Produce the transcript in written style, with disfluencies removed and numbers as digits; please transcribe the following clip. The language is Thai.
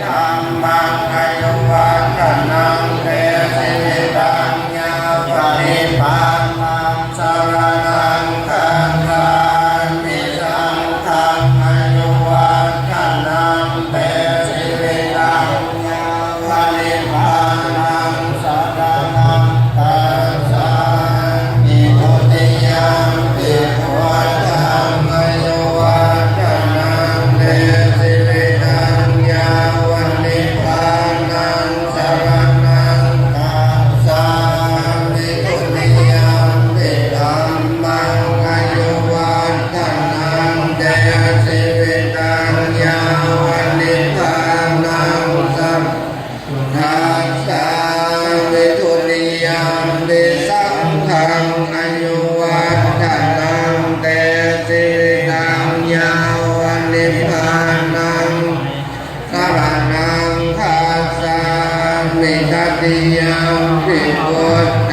ธัมมังอายุวัฒนังเตสิริตังญาปริปันนังสรณังคัจฉามิสังฆังอายุวัฒนังเตสิริตังญาปริปันนังสรณังคัจฉามิทุติยมปิพุทธังอายุวัฒนังเตสิริตังญาปริปันนังสรณังคัจฉามิทุติยมปิธัมมังอายุวัฒนังเตสิริตังญาปริปันนังสัมคัจฉามิทุติยมปิสังฆังอายุวัฒนังเตสิริตังญาปริปันนังสรณังคัจฉามิตติยมปิพุท